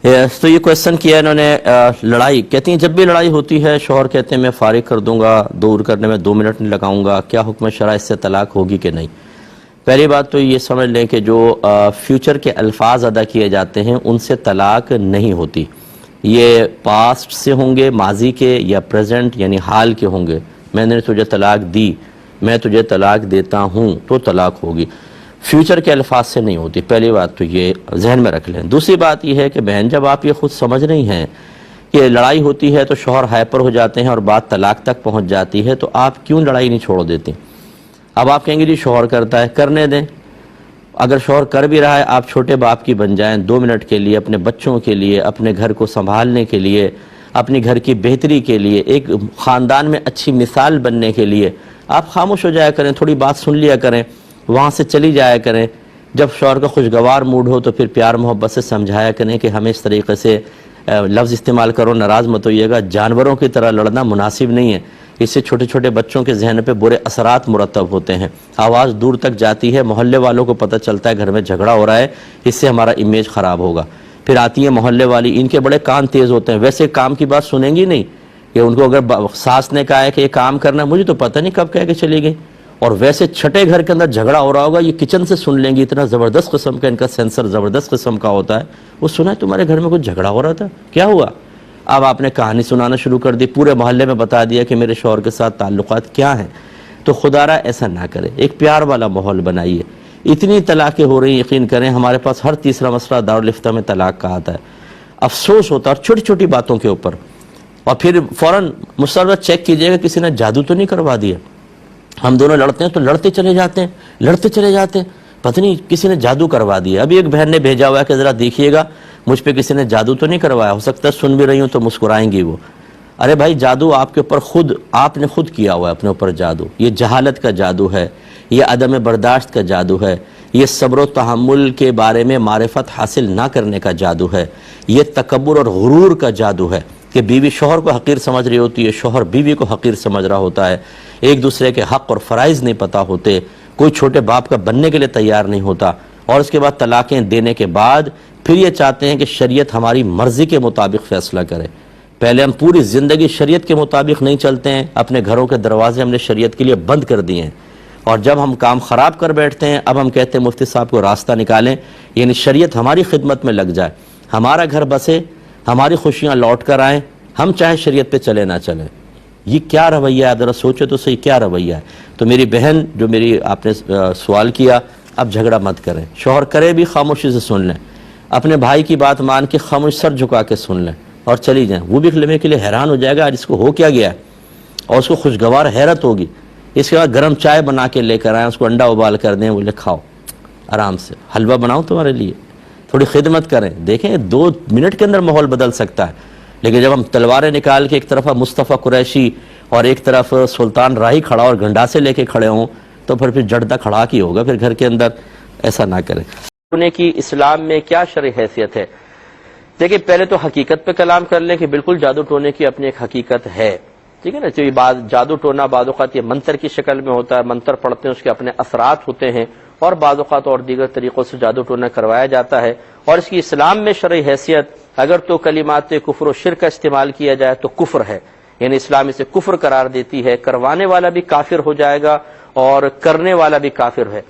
تو یہ کویسچن کیا انہوں نے لڑائی، کہتی ہیں جب بھی لڑائی ہوتی ہے شوہر کہتے ہیں میں فارغ کر دوں گا، دور کرنے میں 2 منٹ نہیں لگاؤں گا، کیا حکم شرع اس سے طلاق ہوگی کہ نہیں؟ پہلی بات تو یہ سمجھ لیں کہ جو فیوچر کے الفاظ ادا کیے جاتے ہیں ان سے طلاق نہیں ہوتی، یہ پاسٹ سے ہوں گے، ماضی کے، یا پریزنٹ یعنی حال کے ہوں گے۔ میں نے تجھے طلاق دی، میں تجھے طلاق دیتا ہوں تو طلاق ہوگی، فیوچر کے الفاظ سے نہیں ہوتی۔ پہلی بات تو یہ ذہن میں رکھ لیں۔ دوسری بات یہ ہے کہ بہن جب آپ یہ خود سمجھ رہی ہیں کہ لڑائی ہوتی ہے تو شوہر ہائپر ہو جاتے ہیں اور بات طلاق تک پہنچ جاتی ہے، تو آپ کیوں لڑائی نہیں چھوڑ دیتی؟ اب آپ کہیں گے جی شوہر کرتا ہے، کرنے دیں۔ اگر شوہر کر بھی رہا ہے آپ چھوٹے باپ کی بن جائیں 2 منٹ کے لیے، اپنے بچوں کے لیے، اپنے گھر کو سنبھالنے کے لیے، اپنی گھر کی بہتری کے لیے، ایک خاندان میں اچھی مثال بننے کے لیے آپ خاموش ہو جایا کریں، تھوڑی بات سن لیا کریں، وہاں سے چلی جایا کریں۔ جب شوہر کا خوشگوار موڈ ہو تو پھر پیار محبت سے سمجھایا کریں کہ ہمیں اس طریقے سے لفظ استعمال کرو، ناراض مت ہوئیے گا، جانوروں کی طرح لڑنا مناسب نہیں ہے، اس سے چھوٹے چھوٹے بچوں کے ذہن پہ برے اثرات مرتب ہوتے ہیں، آواز دور تک جاتی ہے، محلے والوں کو پتہ چلتا ہے گھر میں جھگڑا ہو رہا ہے، اس سے ہمارا امیج خراب ہوگا۔ پھر آتی ہے محلے والی، ان کے بڑے کان تیز ہوتے ہیں، ویسے کام کی بات سنیں گی نہیں، کہ ان کو اگر ساس نے کہا ہے کہ یہ کام کرنا ہے، مجھے تو پتہ نہیں کب کہہ کے چلی گئی، اور ویسے چھٹے گھر کے اندر جھگڑا ہو رہا ہوگا، یہ کچن سے سن لیں گی، اتنا زبردست قسم کا ان کا سینسر زبردست قسم کا ہوتا ہے، وہ سنا ہے تمہارے گھر میں کچھ جھگڑا ہو رہا تھا، کیا ہوا؟ اب آپ نے کہانی سنانا شروع کر دی، پورے محلے میں بتا دیا کہ میرے شوہر کے ساتھ تعلقات کیا ہیں۔ تو خدا را ایسا نہ کرے، ایک پیار والا ماحول بنائیے۔ اتنی طلاقیں ہو رہی ہیں، یقین کریں ہمارے پاس ہر تیسرا مسئلہ دارالفتہ میں طلاق کا آتا ہے، افسوس ہوتا ہے، اور چھوٹی چھوٹی باتوں کے اوپر، اور پھر فوراً مسلسل چیک کیجئے گا کسی نے جادو تو نہیں کروا دیا۔ ہم دونوں لڑتے ہیں تو لڑتے چلے جاتے ہیں، پتہ نہیں کسی نے جادو کروا دیا۔ ابھی ایک بہن نے بھیجا ہوا ہے کہ ذرا دیکھیے گا مجھ پہ کسی نے جادو تو نہیں کروایا، ہو سکتا ہے سن بھی رہی ہوں تو مسکرائیں گی وہ۔ ارے بھائی جادو آپ کے اوپر آپ نے خود کیا ہوا ہے اپنے اوپر جادو، یہ جہالت کا جادو ہے، یہ عدم برداشت کا جادو ہے، یہ صبر و تحمل کے بارے میں معرفت حاصل نہ کرنے کا جادو ہے، یہ تکبر اور غرور کا جادو ہے کہ بیوی شوہر کو حقیر سمجھ رہی ہوتی ہے، شوہر بیوی کو حقیر سمجھ رہا ہوتا ہے، ایک دوسرے کے حق اور فرائض نہیں پتہ ہوتے، کوئی چھوٹے باپ کا بننے کے لیے تیار نہیں ہوتا، اور اس کے بعد طلاقیں دینے کے بعد پھر یہ چاہتے ہیں کہ شریعت ہماری مرضی کے مطابق فیصلہ کرے۔ پہلے ہم پوری زندگی شریعت کے مطابق نہیں چلتے ہیں، اپنے گھروں کے دروازے ہم نے شریعت کے لیے بند کر دیے ہیں، اور جب ہم کام خراب کر بیٹھتے ہیں اب ہم کہتے ہیں مفتی صاحب کو راستہ نکالیں، یعنی شریعت ہماری خدمت میں لگ جائے، ہمارا گھر بسے، ہماری خوشیاں لوٹ کر آئیں، ہم چاہے شریعت پہ چلے نہ چلیں۔ یہ کیا رویہ ہے؟ آپ ذرا سوچے تو صحیح، کیا رویہ ہے؟ تو میری بہن جو آپ نے سوال کیا، اب جھگڑا مت کریں، شوہر کرے بھی خاموشی سے سن لیں، اپنے بھائی کی بات مان کے خاموش سر جھکا کے سن لیں اور چلی جائیں، وہ بھی ایک لمحے کے لیے حیران ہو جائے گا آج اس کو ہو کیا گیا ہے، اور اس کو خوشگوار حیرت ہوگی۔ اس کے بعد گرم چائے بنا کے لے کر آئیں، اس کو انڈا ابال کر دیں، بولے کھاؤ آرام سے، حلوہ بناؤں تمہارے لیے، تھوڑی خدمت کریں۔ دیکھیں 2 منٹ کے اندر ماحول بدل سکتا ہے، لیکن جب ہم تلواریں نکال کے ایک طرف مصطفیٰ قریشی اور ایک طرف سلطان راہی کھڑا اور گنڈاسے لے کے کھڑے ہوں تو پھر جڑتا کھڑا کی ہوگا پھر گھر کے اندر، ایسا نہ کریں۔ ٹونے کی اسلام میں کیا شرعی حیثیت ہے؟ دیکھیں پہلے تو حقیقت پہ کلام کر لیں کہ بالکل جادو ٹونے کی اپنی ایک حقیقت ہے، ٹھیک ہے نا؟ جو جادو ٹونا بعض اوقات یہ منتر کی شکل میں ہوتا ہے، منتر پڑھتے ہیں اس کے اپنے اثرات ہوتے ہیں، اور بعض اوقات اور دیگر طریقوں سے جادو ٹونا کروایا جاتا ہے، اور اس کی اسلام میں شرعی حیثیت اگر تو کلمات کفر و شرک کا استعمال کیا جائے تو کفر ہے، یعنی اسلام اسے کفر قرار دیتی ہے، کروانے والا بھی کافر ہو جائے گا اور کرنے والا بھی کافر ہے۔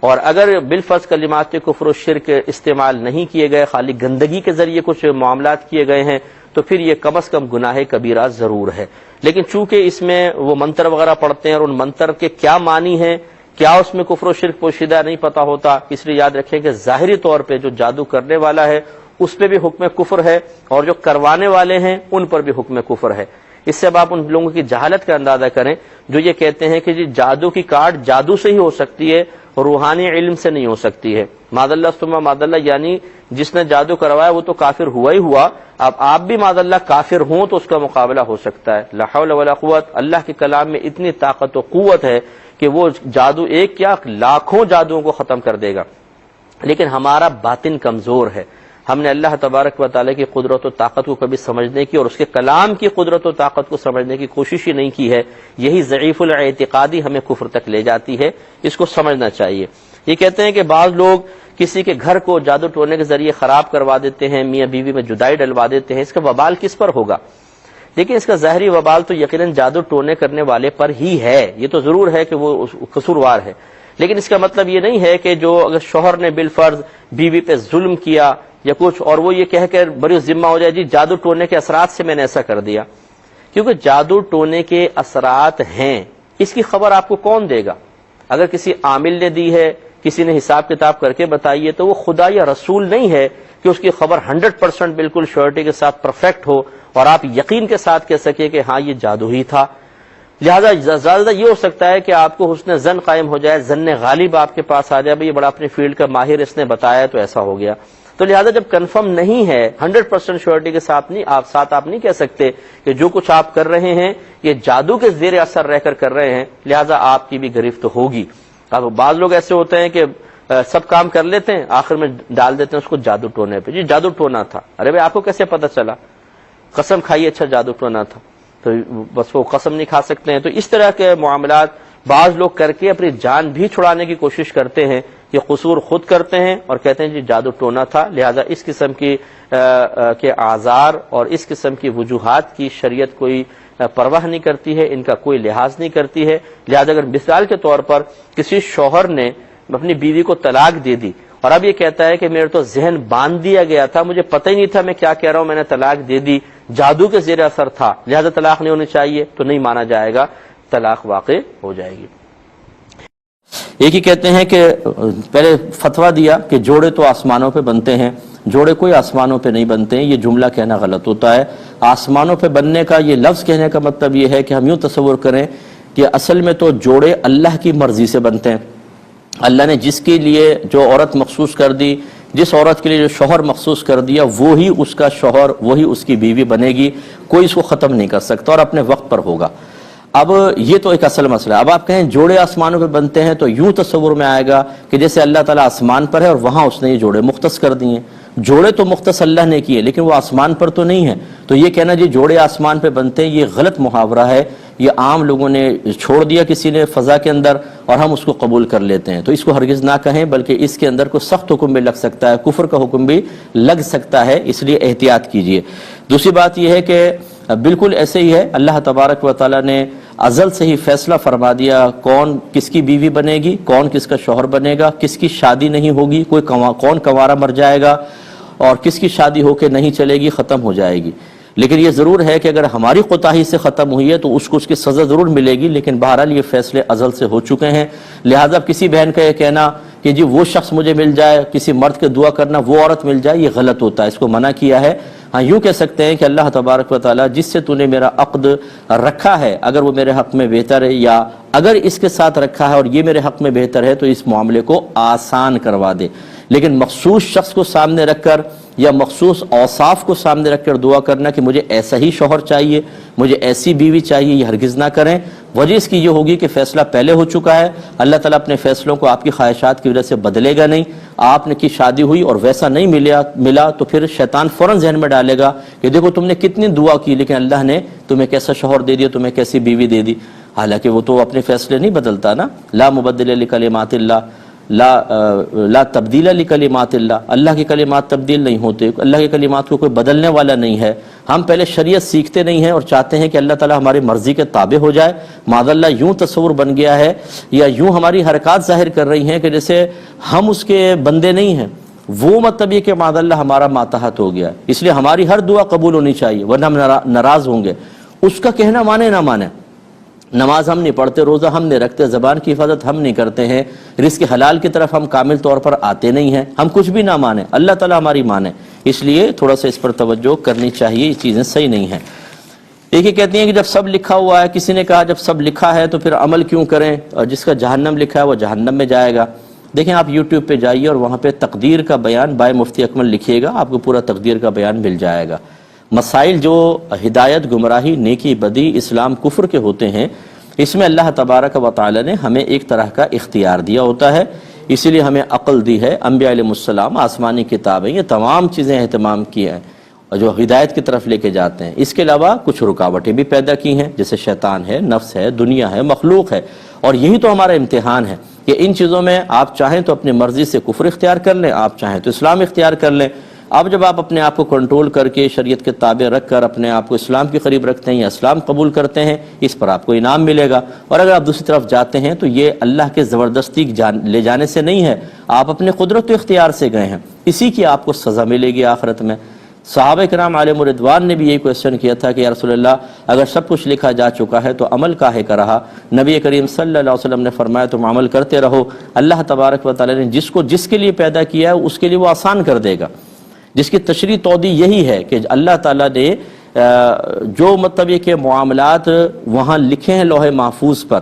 اور اگر بالفرض کلمات کفر و شرک استعمال نہیں کیے گئے، خالی گندگی کے ذریعے کچھ معاملات کیے گئے ہیں، تو پھر یہ کم از کم گناہ کبیرہ ضرور ہے۔ لیکن چونکہ اس میں وہ منتر وغیرہ پڑھتے ہیں اور ان منتر کے کیا معنی ہیں، کیا اس میں کفر و شرک پوشیدہ نہیں پتہ ہوتا، اس لیے یاد رکھیں کہ ظاہری طور پہ جو جادو کرنے والا ہے اس پہ بھی حکم کفر ہے، اور جو کروانے والے ہیں ان پر بھی حکم کفر ہے۔ اس سے اب آپ ان لوگوں کی جہالت کا اندازہ کریں جو یہ کہتے ہیں کہ جی جادو کی کارڈ جادو سے ہی ہو سکتی ہے، روحانی علم سے نہیں ہو سکتی ہے۔ معاذ اللہ ثم معاذ اللہ، یعنی جس نے جادو کروایا وہ تو کافر ہوا ہی ہوا، اب آپ بھی معاذ اللہ کافر ہوں تو اس کا مقابلہ ہو سکتا ہے۔ لا حول ولا قوت، اللہ کے کلام میں اتنی طاقت و قوت ہے کہ وہ جادو ایک کیا لاکھوں جادوؤں کو ختم کر دے گا، لیکن ہمارا باطن کمزور ہے، ہم نے اللہ تبارک و تعالیٰ کی قدرت و طاقت کو کبھی سمجھنے کی اور اس کے کلام کی قدرت و طاقت کو سمجھنے کی کوشش ہی نہیں کی ہے. یہی ضعیف الاعتقادی ہمیں کفر تک لے جاتی ہے. اس کو سمجھنا چاہیے. یہ کہتے ہیں کہ بعض لوگ کسی کے گھر کو جادو ٹونے کے ذریعے خراب کروا دیتے ہیں, میاں بیوی میں جدائی ڈلوا دیتے ہیں. اس کا وبال کس پر ہوگا؟ لیکن اس کا ظاہری وبال تو یقیناً جادو ٹونے کرنے والے پر ہی ہے. یہ تو ضرور ہے کہ وہ قصوروار ہے, لیکن اس کا مطلب یہ نہیں ہے کہ جو اگر شوہر نے بالفرض بیوی پہ ظلم کیا یا کچھ, اور وہ یہ کہہ کر بری ذمہ ہو جائے جی جادو ٹونے کے اثرات سے میں نے ایسا کر دیا. کیونکہ جادو ٹونے کے اثرات ہیں, اس کی خبر آپ کو کون دے گا؟ اگر کسی عامل نے دی ہے, کسی نے حساب کتاب کر کے بتائی ہے, تو وہ خدا یا رسول نہیں ہے کہ اس کی خبر 100% بالکل شیورٹی کے ساتھ پرفیکٹ ہو اور آپ یقین کے ساتھ کہہ سکے کہ ہاں یہ جادو ہی تھا. لہذا زیادہ یہ ہو سکتا ہے کہ آپ کو حسن ظن قائم ہو جائے, ظن غالب آپ کے پاس آ جائے, بھئی یہ بڑا اپنی فیلڈ کا ماہر, اس نے بتایا تو ایسا ہو گیا. تو لہذا جب کنفرم نہیں ہے 100% شیورٹی کے ساتھ آپ نہیں کہہ سکتے کہ جو کچھ آپ کر رہے ہیں یہ جادو کے زیر اثر رہ کر رہے ہیں, لہذا آپ کی بھی گرفت ہوگی. اب بعض لوگ ایسے ہوتے ہیں کہ سب کام کر لیتے ہیں, آخر میں ڈال دیتے ہیں اس کو جادو ٹونے پہ. جی جادو ٹونا تھا. ارے بھائی آپ کو کیسے پتا چلا؟ قسم کھائی اچھا جادو ٹونا تھا, تو بس وہ قسم نہیں کھا سکتے ہیں. تو اس طرح کے معاملات بعض لوگ کر کے اپنی جان بھی چھڑانے کی کوشش کرتے ہیں. یہ قصور خود کرتے ہیں اور کہتے ہیں جی جادو ٹونا تھا. لہذا اس قسم کی کے آزار اور اس قسم کی وجوہات کی شریعت کوئی پرواہ نہیں کرتی ہے, ان کا کوئی لحاظ نہیں کرتی ہے. لہذا اگر مثال کے طور پر کسی شوہر نے اپنی بیوی کو طلاق دے دی اور اب یہ کہتا ہے کہ میرے تو ذہن باندھ دیا گیا تھا, مجھے پتہ ہی نہیں تھا میں کیا کہہ رہا ہوں, میں نے طلاق دے دی, جادو کے زیر اثر تھا, لہذا طلاق نہیں ہونی چاہیے, تو نہیں مانا جائے گا, طلاق واقع ہو جائے گی. ایک ہی کہتے ہیں کہ پہلے فتویٰ دیا کہ جوڑے تو آسمانوں پہ بنتے ہیں, جوڑے کوئی آسمانوں پہ نہیں بنتے ہیں. یہ جملہ کہنا غلط ہوتا ہے. آسمانوں پہ بننے کا یہ لفظ کہنے کا مطلب یہ ہے کہ ہم یوں تصور کریں کہ اصل میں تو جوڑے اللہ کی مرضی سے بنتے ہیں. اللہ نے جس کے لیے جو عورت مخصوص کر دی, جس عورت کے لیے جو شوہر مخصوص کر دیا, وہی اس کا شوہر, وہی اس کی بیوی بنے گی. کوئی اس کو ختم نہیں کر سکتا اور اپنے وقت پر ہوگا. اب یہ تو ایک اصل مسئلہ ہے. اب آپ کہیں جوڑے آسمانوں پہ بنتے ہیں تو یوں تصور میں آئے گا کہ جیسے اللہ تعالیٰ آسمان پر ہے اور وہاں اس نے یہ جوڑے مختص کر دیے. جوڑے تو مختص اللہ نے کیے لیکن وہ آسمان پر تو نہیں ہے. تو یہ کہنا جی جوڑے آسمان پہ بنتے ہیں, یہ غلط محاورہ ہے. یہ عام لوگوں نے چھوڑ دیا کسی نے فضا کے اندر اور ہم اس کو قبول کر لیتے ہیں. تو اس کو ہرگز نہ کہیں, بلکہ اس کے اندر کوئی سخت حکم بھی لگ سکتا ہے, کفر کا حکم بھی لگ سکتا ہے, اس لیے احتیاط کیجئے. دوسری بات یہ ہے کہ بالکل ایسے ہی ہے, اللہ تبارک و تعالیٰ نے ازل سے ہی فیصلہ فرما دیا کون کس کی بیوی بنے گی, کون کس کا شوہر بنے گا, کس کی شادی نہیں ہوگی, کون کنوارا مر جائے گا اور کس کی شادی ہو کے نہیں چلے گی, ختم ہو جائے گی. لیکن یہ ضرور ہے کہ اگر ہماری کوتاہی سے ختم ہوئی ہے تو اس کو اس کی سزا ضرور ملے گی, لیکن بہرحال یہ فیصلے ازل سے ہو چکے ہیں. لہذا کسی بہن کا یہ کہنا کہ جی وہ شخص مجھے مل جائے, کسی مرد کے دعا کرنا وہ عورت مل جائے, یہ غلط ہوتا ہے, اس کو منع کیا ہے. ہاں یوں کہہ سکتے ہیں کہ اللہ تبارک و تعالیٰ جس سے تو نے میرا عقد رکھا ہے اگر وہ میرے حق میں بہتر ہے, یا اگر اس کے ساتھ رکھا ہے اور یہ میرے حق میں بہتر ہے, تو اس معاملے کو آسان کروا دے. لیکن مخصوص شخص کو سامنے رکھ کر یا مخصوص اوصاف کو سامنے رکھ کر دعا کرنا کہ مجھے ایسا ہی شوہر چاہیے, مجھے ایسی بیوی چاہیے, یہ ہرگز نہ کریں. وجہ اس کی یہ ہوگی کہ فیصلہ پہلے ہو چکا ہے. اللہ تعالیٰ اپنے فیصلوں کو آپ کی خواہشات کی وجہ سے بدلے گا نہیں. آپ نے کی شادی ہوئی اور ویسا نہیں ملا تو پھر شیطان فوراً ذہن میں ڈالے گا کہ دیکھو تم نے کتنی دعا کی لیکن اللہ نے تمہیں کیسا شوہر دے دیا, تمہیں کیسی بیوی دے دی. حالانکہ وہ تو اپنے فیصلے نہیں بدلتا نا. لا مبدل لکلمات اللہ, لا تبدیل لکلمات اللہ, اللہ کے کلمات تبدیل نہیں ہوتے, اللہ کے کلمات کو کوئی بدلنے والا نہیں ہے. ہم پہلے شریعت سیکھتے نہیں ہیں اور چاہتے ہیں کہ اللہ تعالیٰ ہماری مرضی کے تابع ہو جائے. معاذ اللہ یوں تصور بن گیا ہے یا یوں ہماری حرکات ظاہر کر رہی ہیں کہ جیسے ہم اس کے بندے نہیں ہیں. وہ مطلب یہ کہ معاذ اللہ ہمارا ماتحت ہو گیا, اس لیے ہماری ہر دعا قبول ہونی چاہیے ورنہ ہم ناراض ہوں گے. اس کا کہنا مانے نہ مانے, نماز ہم نہیں پڑھتے, روزہ ہم نہیں رکھتے, زبان کی حفاظت ہم نہیں کرتے ہیں, رزق حلال کی طرف ہم کامل طور پر آتے نہیں ہیں, ہم کچھ بھی نہ مانیں, اللہ تعالیٰ ہماری مانے. اس لیے تھوڑا سا اس پر توجہ کرنی چاہیے, یہ چیزیں صحیح نہیں ہیں. ایک ہی کہتی ہیں کہ جب سب لکھا ہوا ہے, کسی نے کہا جب سب لکھا ہے تو پھر عمل کیوں کریں, اور جس کا جہنم لکھا ہے وہ جہنم میں جائے گا. دیکھیں آپ یوٹیوب پہ جائیے اور وہاں پہ تقدیر کا بیان بائے مفتی اکمل لکھیے گا, آپ کو پورا تقدیر کا بیان مل جائے گا. مسائل جو ہدایت, گمراہی, نیکی, بدی, اسلام, کفر کے ہوتے ہیں, اس میں اللہ تبارک و تعالی نے ہمیں ایک طرح کا اختیار دیا ہوتا ہے. اسی لیے ہمیں عقل دی ہے، انبیاء علیہ السلام، آسمانی کتابیں، یہ تمام چیزیں اہتمام کی ہیں اور جو ہدایت کی طرف لے کے جاتے ہیں۔ اس کے علاوہ کچھ رکاوٹیں بھی پیدا کی ہیں، جیسے شیطان ہے، نفس ہے، دنیا ہے، مخلوق ہے، اور یہی تو ہمارا امتحان ہے کہ ان چیزوں میں آپ چاہیں تو اپنی مرضی سے کفر اختیار کر لیں، آپ چاہیں تو اسلام اختیار کر لیں۔ اب جب آپ اپنے آپ کو کنٹرول کر کے شریعت کے تابع رکھ کر اپنے آپ کو اسلام کے قریب رکھتے ہیں یا اسلام قبول کرتے ہیں، اس پر آپ کو انعام ملے گا، اور اگر آپ دوسری طرف جاتے ہیں تو یہ اللہ کے زبردستی لے جانے سے نہیں ہے، آپ اپنے قدرت و اختیار سے گئے ہیں، اسی کی آپ کو سزا ملے گی آخرت میں۔ صحابہ کرام علیہم الرضوان نے بھی یہی کویسچن کیا تھا کہ یا رسول اللہ اگر سب کچھ لکھا جا چکا ہے تو عمل کاہے کا رہا؟ نبی کریم صلی اللہ علیہ وسلم نے فرمایا تم عمل کرتے رہو، اللہ تبارک و تعالی نے جس کے لیے پیدا کیا ہے اس کے لیے وہ آسان کر دے گا۔ جس کی تشریح توضیح یہی ہے کہ اللہ تعالیٰ نے جو مطلب یہ کہ معاملات وہاں لکھے ہیں لوح محفوظ پر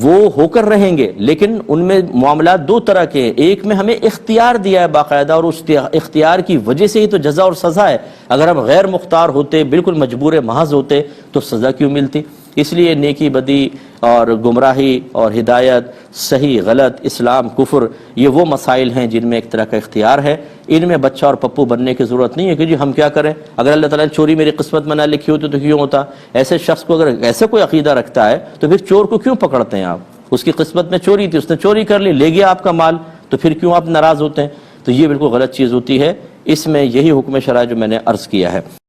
وہ ہو کر رہیں گے، لیکن ان میں معاملات دو طرح کے ہیں، ایک میں ہمیں اختیار دیا ہے باقاعدہ، اور اس اختیار کی وجہ سے ہی تو جزا اور سزا ہے۔ اگر ہم غیر مختار ہوتے، بالکل مجبور محض ہوتے تو سزا کیوں ملتی؟ اس لیے نیکی بدی اور گمراہی اور ہدایت، صحیح غلط، اسلام کفر، یہ وہ مسائل ہیں جن میں ایک طرح کا اختیار ہے۔ ان میں بچہ اور پپو بننے کی ضرورت نہیں ہے کہ جی ہم کیا کریں، اگر اللہ تعالیٰ نے چوری میری قسمت میں نہ لکھی ہوتی تو کیوں ہوتا؟ ایسے شخص کو اگر ایسے کوئی عقیدہ رکھتا ہے تو پھر چور کو کیوں پکڑتے ہیں آپ؟ اس کی قسمت میں چوری تھی، اس نے چوری کر لی، لے گیا آپ کا مال، تو پھر کیوں آپ ناراض ہوتے ہیں؟ تو یہ بالکل غلط چیز ہوتی ہے۔ اس میں یہی حکم شرع جو میں نے عرض کیا ہے۔